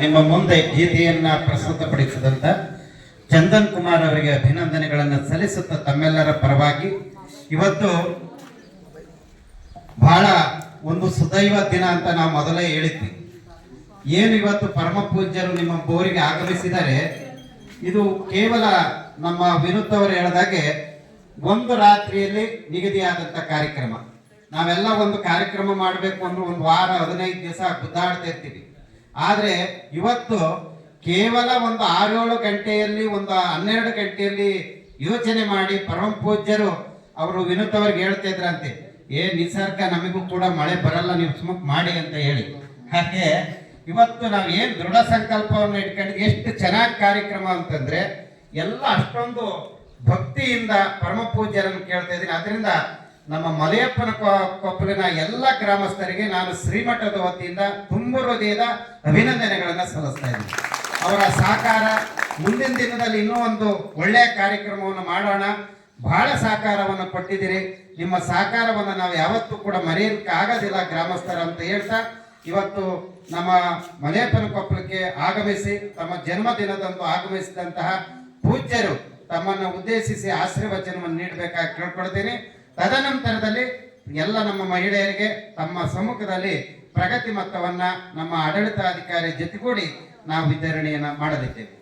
ನಿಮ್ಮ ಮುಂದೆ ಗೀತೆಯನ್ನ ಪ್ರಸ್ತುತಪಡಿಸಿದಂತ ಚಂದನ್ ಕುಮಾರ್ ಅವರಿಗೆ ಅಭಿನಂದನೆಗಳನ್ನು ಸಲ್ಲಿಸುತ್ತಾ ತಮ್ಮೆಲ್ಲರ ಪರವಾಗಿ ಇವತ್ತು ಬಹಳ ಒಂದು ಸುದೈವ ದಿನ ಅಂತ ನಾವು ಮೊದಲೇ ಹೇಳಿದ್ವಿ. ಏನು ಇವತ್ತು ಪರಮ ಪೂಜ್ಯರು ನಿಮ್ಮ ಬೋರಿಗೆ ಆಗಮಿಸಿದರೆ ಇದು ಕೇವಲ ನಮ್ಮ ವಿನೂತ್ ಅವರು ಹೇಳಿದಾಗೆ ಒಂದು ರಾತ್ರಿಯಲ್ಲಿ ನಿಗದಿಯಾದಂತ ಕಾರ್ಯಕ್ರಮ. ನಾವೆಲ್ಲ ಒಂದು ಕಾರ್ಯಕ್ರಮ ಮಾಡಬೇಕು ಅಂದ್ರೆ ಒಂದು ವಾರ 15 ದಿವಸ ಗುದ್ದಾಡ್ತಾ ಇರ್ತೀವಿ. ಆದ್ರೆ ಇವತ್ತು ಕೇವಲ ಒಂದು 6-7 ಗಂಟೆಯಲ್ಲಿ ಒಂದು 12 ಗಂಟೆಯಲ್ಲಿ ಯೋಚನೆ ಮಾಡಿ ಪರಮ ಪೂಜ್ಯರು ಅವರು ವಿನೂತ್ ಅವ್ರಿಗೆ ಹೇಳ್ತಾ ಇದ್ರಂತೆ, ನಿಸರ್ಗ ನಮಗೂ ಕೂಡ ಮಳೆ ಬರಲ್ಲ, ನೀವು ಸುಮ್ಮನೆ ಮಾಡಿ ಅಂತ ಹೇಳಿ. ಹಾಗೆ ಇವತ್ತು ನಾವು ಏನ್ ದೃಢ ಸಂಕಲ್ಪವನ್ನು ಇಟ್ಕೊಂಡು ಎಷ್ಟು ಚೆನ್ನಾಗಿ ಕಾರ್ಯಕ್ರಮ ಅಂತಂದ್ರೆ ಎಲ್ಲ ಅಷ್ಟೊಂದು ಭಕ್ತಿಯಿಂದ ಪರಮ ಪೂಜ್ಯರನ್ನು ಕೇಳ್ತಾ ಇದ್ದೀನಿ. ಅದರಿಂದ ನಮ್ಮ ಮಲೆಯಪ್ಪನ ಕೊಪ್ಪಲಿನ ಎಲ್ಲ ಗ್ರಾಮಸ್ಥರಿಗೆ ನಾನು ಶ್ರೀಮಠದ ವತಿಯಿಂದ ತುಂಬ ಹೃದಯದ ಅಭಿನಂದನೆಗಳನ್ನ ಸಲ್ಲಿಸ್ತಾ ಇದ್ದೀನಿ. ಅವರ ಸಹಕಾರ ಮುಂದಿನ ದಿನದಲ್ಲಿ ಇನ್ನೂ ಒಂದು ಒಳ್ಳೆಯ ಕಾರ್ಯಕ್ರಮವನ್ನು ಮಾಡೋಣ. ಬಹಳ ಸಹಕಾರವನ್ನು ಕೊಟ್ಟಿದ್ದೀರಿ. ನಿಮ್ಮ ಸಹಕಾರವನ್ನು ನಾವು ಯಾವತ್ತೂ ಕೂಡ ಮರೆಯಲಿಕ್ಕೆ ಆಗೋದಿಲ್ಲ ಗ್ರಾಮಸ್ಥರ ಅಂತ ಹೇಳ್ತಾ, ಇವತ್ತು ನಮ್ಮ ಮಲೆಯಪ್ಪನ ಕೊಪ್ಪಲಕ್ಕೆ ಆಗಮಿಸಿ ತಮ್ಮ ಜನ್ಮದಿನದಂದು ಆಗಮಿಸಿದಂತಹ ಪೂಜ್ಯರು ತಮ್ಮನ್ನು ಉದ್ದೇಶಿಸಿ ಆಶೀರ್ವಚನವನ್ನು ನೀಡಬೇಕಾಗಿ ಕೇಳ್ಕೊಳ್ತೀನಿ. ತದನಂತರದಲ್ಲಿ ಎಲ್ಲ ನಮ್ಮ ಮಹಿಳೆಯರಿಗೆ ತಮ್ಮ ಸಮ್ಮುಖದಲ್ಲಿ ಪ್ರಗತಿ ಮೊತ್ತವನ್ನ ನಮ್ಮ ಆಡಳಿತಾಧಿಕಾರಿ ಜೊತೆಗೂಡಿ ನಾವು ವಿತರಣೆಯನ್ನ ಮಾಡಲಿದ್ದೇವೆ.